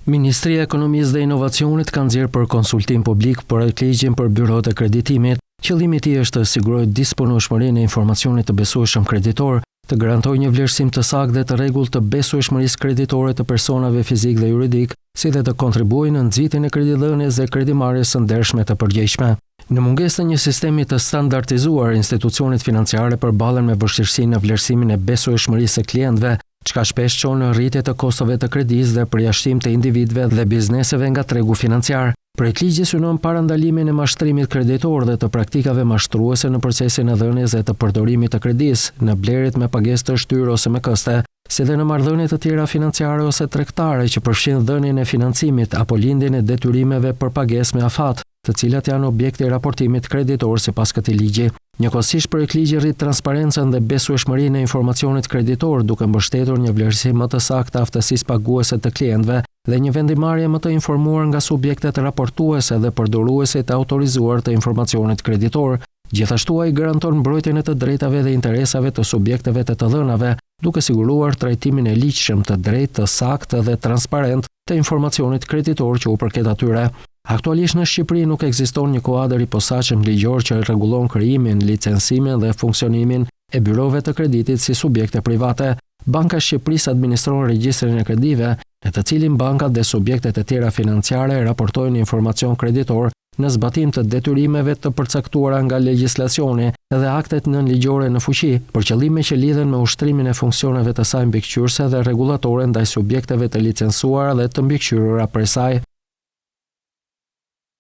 Ministria e Ekonomisë dhe Inovacionit ka nxjerrë për konsultim publik projektligjin për byrotë e kreditimit. Qëllimi i tij është të sigurojë disponueshmërinë e informacionit të besueshëm kreditor, të garantojë një vlerësim të saktë dhe të rregullt të besueshmërisë kreditore të personave fizik dhe juridik, si dhe të kontribuojë në nxitjen e kreditdhënies dhe kredimarrjes së ndershme të përgjegjshme. Në mungesë të një sistemi të standardizuar, institucionet financiare përballen me vështirësi në vlerësimin e besueshmërisë së klientëve, çka shpesh çon në rritje të kostove të kredisë dhe përjashtim të individëve dhe bizneseve nga tregu financiar. Projektligji synon parandalimin e mashtrimit kreditor dhe të praktikave mashtruese në procesin e dhënies dhe të përdorimit të kredisë, në blerjet me pagesë të shtyrë ose me koste, si dhe në marrëdhënie të tjera financiare ose tregtare që përfshin dhënien e financimit apo lindjen e detyrimeve për pagesë me afat, të cilat janë objekte i raportimit kreditor sipas këtij ligji. Njëkohësisht projektligji rrit transparencën dhe besueshmërinë e informacionit kreditor, duke mbështetur një vlerësim më të saktë të aftësisë paguese të klientëve dhe një vendimarrje më të informuar nga subjektet raportuese dhe përdoruese të autorizuar të informacionit kreditor. Gjithashtu ai garanton mbrojtjen e të drejtave dhe interesave të subjekteve të të dhënave, duke siguruar trajtimin e ligjshëm të drejtë, të saktë dhe transparent të informacionit kreditor që u përket atyre. Aktualisht në Shqipëri nuk ekziston një kuadër i posaçëm ligjor që rregullon krijimin, licencimin dhe funksionimin e byrove të kreditit si subjekte private. Banka e Shqipërisë administron regjistrin e kredive, në të cilin bankat dhe subjektet e tjera financiare raportojnë informacion kreditor në zbatim të detyrimeve të përcaktuara nga legjislacioni dhe aktet nënligjore në fuqi, për qëllime që lidhen me ushtrimin e funksioneve të saj mbikëqyrëse dhe rregullatore ndaj subjekteve të licencuara dhe të mbikëqyrura prej saj.